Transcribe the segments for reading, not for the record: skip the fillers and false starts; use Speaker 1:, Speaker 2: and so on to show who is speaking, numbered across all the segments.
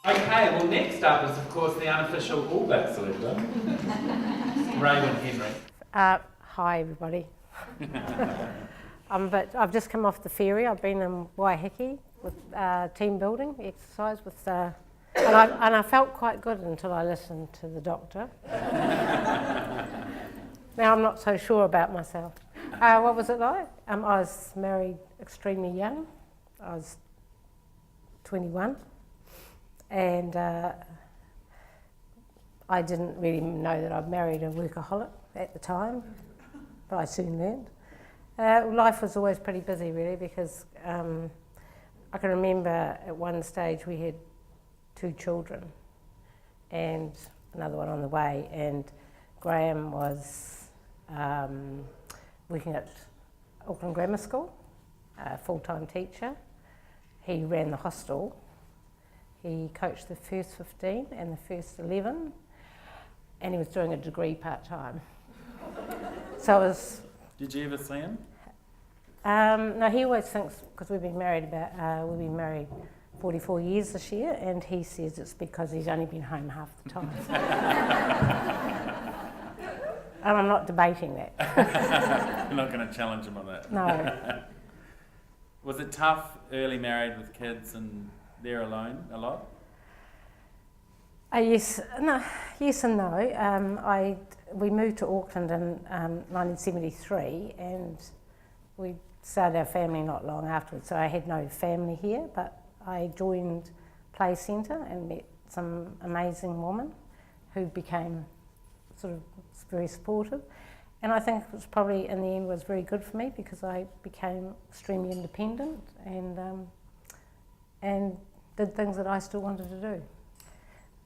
Speaker 1: Okay, well next up is of course the unofficial All Black selector, Raewyn Henry.
Speaker 2: Hi everybody. I've just come off the ferry. I've been in Waiheke with team building exercise with, and I felt quite good until I listened to the doctor. Now I'm not so sure about myself. What was it like? I was married extremely young. I was 21, and I didn't really know that I'd married a workaholic at the time, but I soon learned. Life was always pretty busy really, because I can remember at one stage we had 2 children and another one on the way, and Graham was working at Auckland Grammar School, a full-time teacher. He ran the hostel. He coached the first 15 and the first 11, and he was doing a degree part-time. So it was...
Speaker 1: Did you ever see him?
Speaker 2: No, he always thinks, because we've been married 44 years this year, and he says it's because he's only been home half the time. And I'm not debating that.
Speaker 1: You're not going to challenge him on that?
Speaker 2: No.
Speaker 1: Was it tough, early married with kids and they're alone a lot?
Speaker 2: Yes and no. We moved to Auckland in 1973, and we started our family not long afterwards, so I had no family here, but I joined Play Centre and met some amazing woman who became sort of very supportive, and I think it was probably in the end was very good for me, because I became extremely independent and did things that I still wanted to do.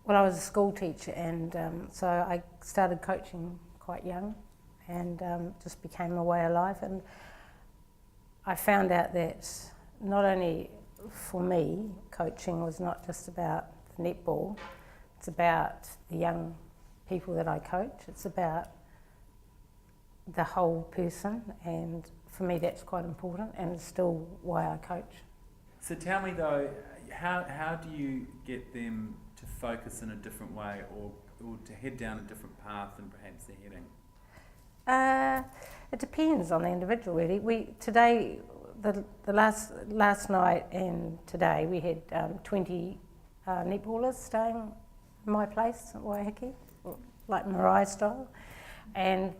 Speaker 2: Well, I was a school teacher, and so I started coaching quite young, and just became a way of life. And I found out that not only for me, coaching was not just about the netball, it's about the young people that I coach. It's about the whole person, and for me that's quite important, and it's still why I coach.
Speaker 1: So tell me though, how do you get them to focus in a different way, or to head down a different path than perhaps they're heading?
Speaker 2: It depends on the individual really. Today, the last night and today we had 20 netballers staying in my place at Waiheke, like Mariah style, and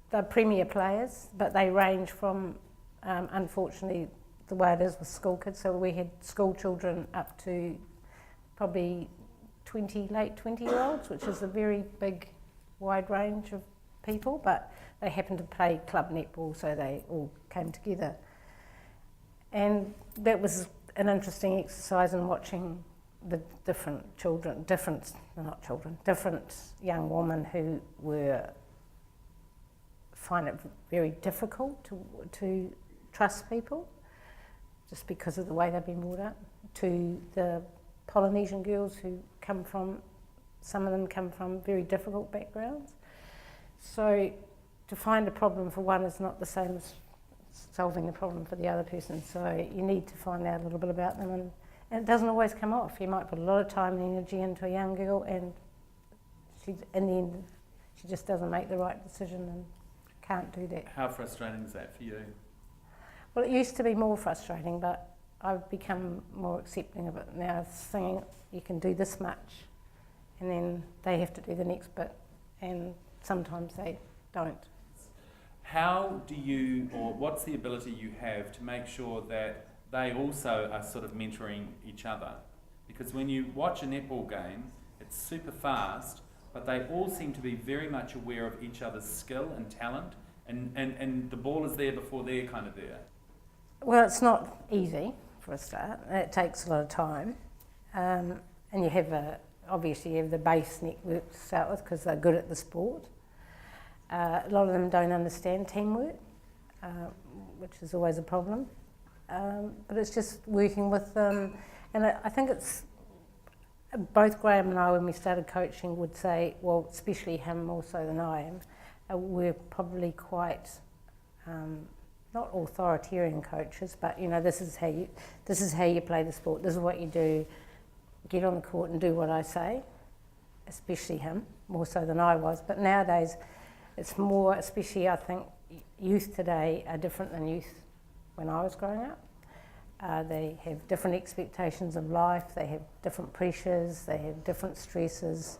Speaker 2: they're premier players, but they range from, unfortunately, the way it is with school kids, so we had school children up to probably late 20-year-olds, which is a very big, wide range of people, but they happened to play club netball, so they all came together. And that was an interesting exercise in watching the different young women who find it very difficult to trust people, just because of the way they've been brought up, to the Polynesian girls who some of them come from very difficult backgrounds. So to find a problem for one is not the same as solving the problem for the other person. So you need to find out a little bit about them, and it doesn't always come off. You might put a lot of time and energy into a young girl, and in the end she just doesn't make the right decision and can't do that.
Speaker 1: How frustrating is that for you?
Speaker 2: Well, it used to be more frustrating, but I've become more accepting of it now, saying you can do this much, and then they have to do the next bit, and sometimes they don't.
Speaker 1: How do you, or what's the ability you have to make sure that they also are sort of mentoring each other? Because when you watch a netball game, it's super fast, but they all seem to be very much aware of each other's skill and talent, and the ball is there before they're kind of there.
Speaker 2: Well, it's not easy for a start. It takes a lot of time, and you have obviously you have the base network to start with, because they're good at the sport. A lot of them don't understand teamwork, which is always a problem. But it's just working with them, and I think it's both Graham and I, when we started coaching, would say, well, especially him more so than I am, we're probably quite not authoritarian coaches, but this is how you play the sport. This is what you do. get on the court and do what I say, especially him, more so than I was. But nowadays, it's more, especially I think, youth today are different than youth when I was growing up. They have different expectations of life, they have different pressures, they have different stresses,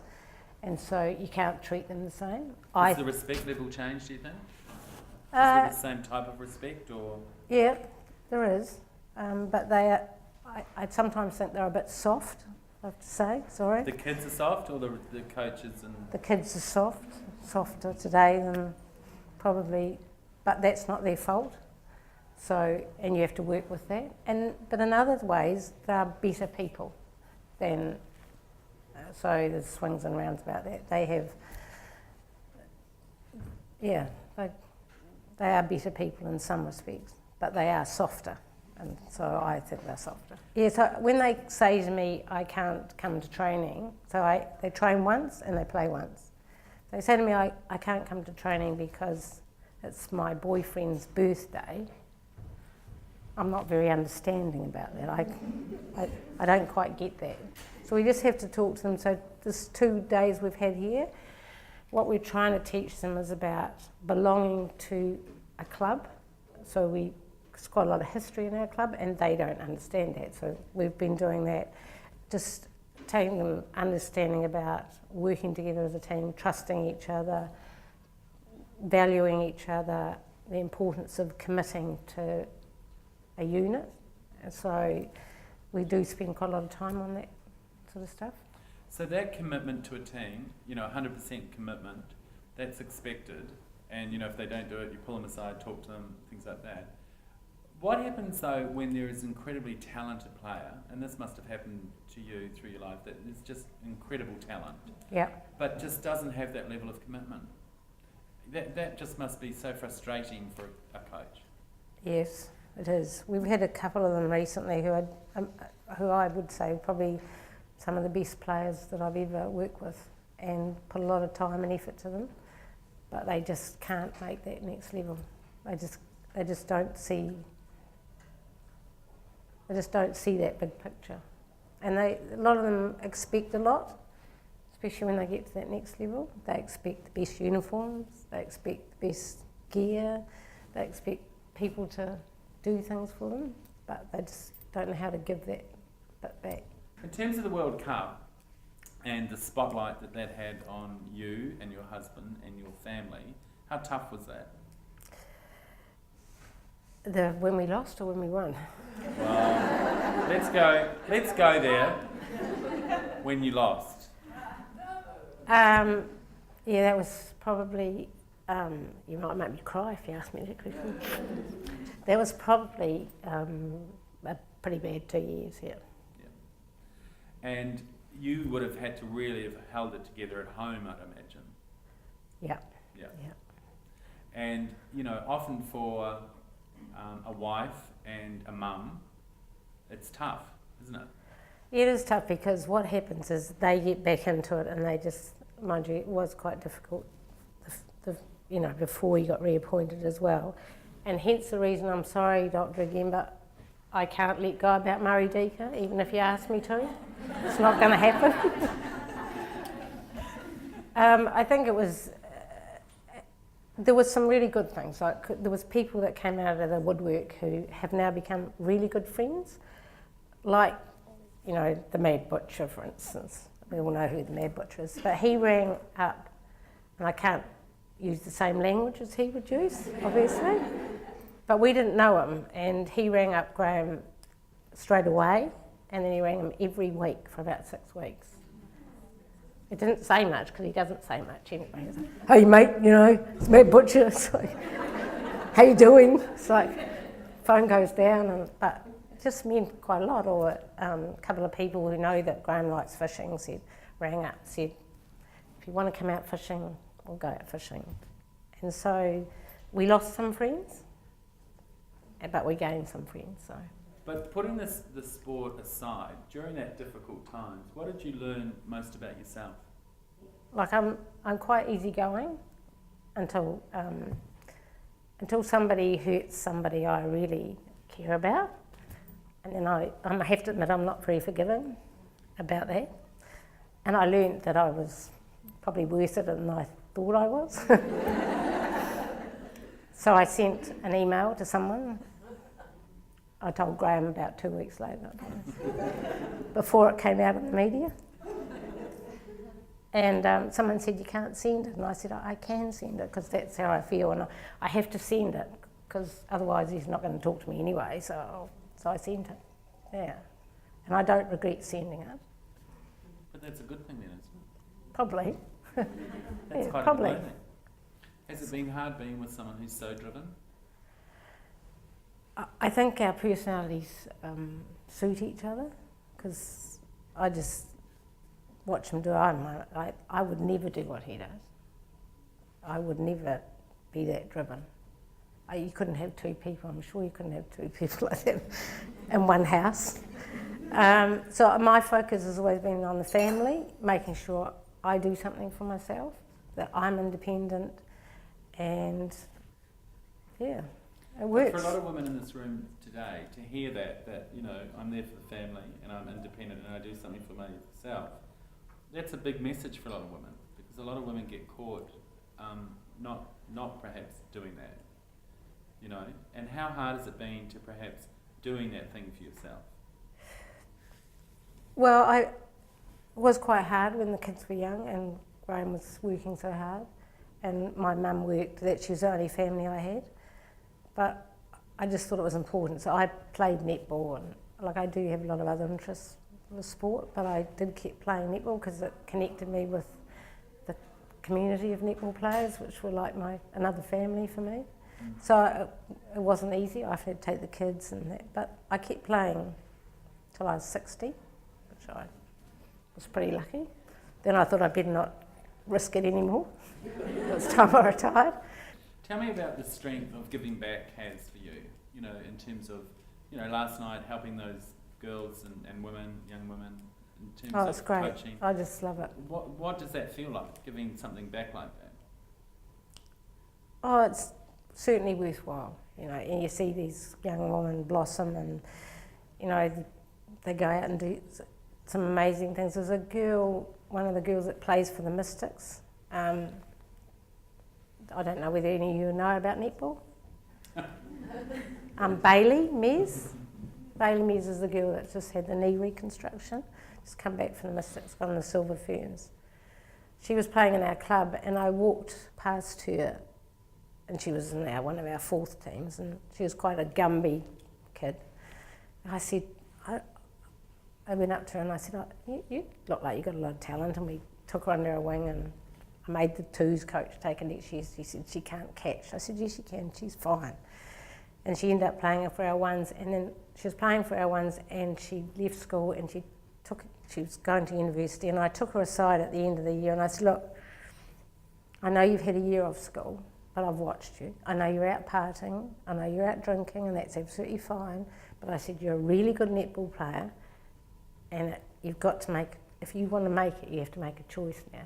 Speaker 2: and so you can't treat them the same.
Speaker 1: Has the respect level changed, do you think? Is it the same type of respect, or...?
Speaker 2: Yeah, there is, but they are, I sometimes think they're a bit soft, I have to say, sorry.
Speaker 1: The kids are soft, or the coaches and...
Speaker 2: The kids are softer today than probably, but that's not their fault. So, and you have to work with that. But in other ways, they're better people than, so there's swings and rounds about that. They have, yeah, they are better people in some respects, but they are softer. And so I think they're softer. Yeah, so when they say to me, I can't come to training, so they train once and they play once. They say to me, I can't come to training because it's my boyfriend's birthday. I'm not very understanding about that. I don't quite get that. So we just have to talk to them. So this 2 days we've had here, what we're trying to teach them is about belonging to a club. So there's quite a lot of history in our club and they don't understand that. So we've been doing that, just taking them understanding about working together as a team, trusting each other, valuing each other, the importance of committing to a unit. And so we do spend quite a lot of time on that sort of stuff.
Speaker 1: So that commitment to a team, 100% commitment, that's expected. And, if they don't do it, you pull them aside, talk to them, things like that. What happens, though, when there is an incredibly talented player, and this must have happened to you through your life, that there's just incredible talent, but just doesn't have that level of commitment? That just must be so frustrating for a coach.
Speaker 2: Yes, it is. We've had a couple of them recently who I would say probably some of the best players that I've ever worked with, and put a lot of time and effort to them, but they just can't make that next level. They just don't see. They just don't see that big picture, and a lot of them expect a lot, especially when they get to that next level. They expect the best uniforms, they expect the best gear, they expect people to do things for them, but they just don't know how to give that bit back.
Speaker 1: In terms of the World Cup and the spotlight that had on you and your husband and your family, how tough was that?
Speaker 2: When we lost or when we won?
Speaker 1: Well, let's go there. When you lost.
Speaker 2: Yeah, that was probably, you might make me cry if you ask me that question. That was probably a pretty bad 2 years, yeah.
Speaker 1: And you would have had to really have held it together at home, I'd imagine.
Speaker 2: Yeah.
Speaker 1: And, often for a wife and a mum, it's tough, isn't it?
Speaker 2: It is tough because what happens is they get back into it and they just, mind you, it was quite difficult, before you got reappointed as well. And hence the reason I'm sorry, Dr. again, but I can't let go about Murray Deaker, even if you ask me to. It's not going to happen. I think it was, there was some really good things. Like there was people that came out of the woodwork who have now become really good friends. Like, the Mad Butcher, for instance. We all know who the Mad Butcher is. But he rang up, and I can't use the same language as he would use, obviously. But we didn't know him, and he rang up Graham straight away, and then he rang him every week for about 6 weeks. It didn't say much, because he doesn't say much anyway. He's like, hey mate, it's Mad Butcher. It's like, how you doing? It's like, phone goes down, but it just meant quite a lot. Or a couple of people who know that Graham likes fishing rang up, said, if you want to come out fishing, we'll go out fishing. And so we lost some friends, but we gained some friends. So.
Speaker 1: But putting the sport aside, during that difficult times, what did you learn most about yourself?
Speaker 2: Like I'm quite easygoing until somebody hurts somebody I really care about, and then I have to admit I'm not very forgiving. about that. And I learned that I was probably worse at it than I thought I was. So I sent an email to someone. I told Graham about 2 weeks later, before it came out in the media. And someone said, you can't send it. And I said, I can send it because that's how I feel. And I have to send it because otherwise he's not going to talk to me anyway. So I sent it, yeah. And I don't regret sending it.
Speaker 1: But that's a good thing then, isn't it?
Speaker 2: Probably.
Speaker 1: That's
Speaker 2: Yeah,
Speaker 1: quite
Speaker 2: probably.
Speaker 1: employment. Has it been hard being with someone who's so driven?
Speaker 2: I think our personalities suit each other because I just watch him do it. I would never do what he does. I would never be that driven. You couldn't have two people, I'm sure you couldn't have two people like that in one house. So my focus has always been on the family, making sure I do something for myself, that I'm independent, and yeah, it works.
Speaker 1: But for a lot of women in this room today, to hear that you know, I'm there for the family and I'm independent and I do something for myself, that's a big message for a lot of women, because a lot of women get caught not perhaps doing that, you know. And how hard has it been to perhaps doing that thing for yourself?
Speaker 2: Well, it was quite hard when the kids were young and Graham was working so hard, and my mum worked, that she was the only family I had. But I just thought it was important. So I played netball, and like I do have a lot of other interests with sport, but I did keep playing netball because it connected me with the community of netball players, which were like another family for me. So it wasn't easy. I had to take the kids and that, but I kept playing till I was 60, which I was pretty lucky. Then I thought I'd better not risk it anymore. It was time I retired.
Speaker 1: Tell me about the strength of giving back has for you, you know, in terms of, you know, last night helping those girls and women, young women, in terms
Speaker 2: It's
Speaker 1: of
Speaker 2: great.
Speaker 1: coaching.
Speaker 2: I just love it.
Speaker 1: What does that feel like, giving something back like that?
Speaker 2: Oh, it's certainly worthwhile, you know, and you see these young women blossom and, you know, they go out and do some amazing things. There's a girl, one of the girls that plays for the Mystics. I don't know whether any of you know about netball. Bailey Mears. Bailey Mears is the girl that just had the knee reconstruction. Just come back from the Mystics, got on the Silver Ferns. She was playing in our club and I walked past her, and she was in one of our fourth teams, and she was quite a Gumby kid. And I said, I went up to her and I said, you look like you got a lot of talent, and we took her under our wing and I made the twos coach take a net. She said she can't catch. I said, yes, she can, she's fine. And she ended up playing for our ones, and then she was playing for our ones and she left school and she was going to university, and I took her aside at the end of the year and I said, look, I know you've had a year off school, but I've watched you. I know you're out partying, I know you're out drinking, and that's absolutely fine, but I said, you're a really good netball player, and you've got to make, if you want to make it, you have to make a choice now.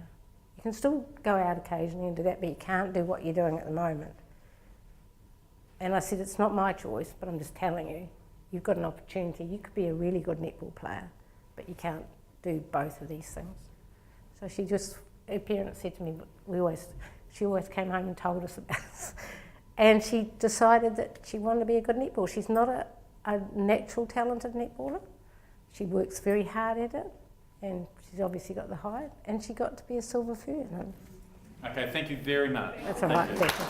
Speaker 2: You can still go out occasionally and do that, but you can't do what you're doing at the moment. And I said, it's not my choice, but I'm just telling you, you've got an opportunity. You could be a really good netball player, but you can't do both of these things. So her parents said to me, she always came home and told us about this. And she decided that she wanted to be a good netballer. She's not a natural talented netballer. She works very hard at it, and she's obviously got the height, and she got to be a Silver Fern.
Speaker 1: Okay, thank you very much.
Speaker 2: That's all right, thank you.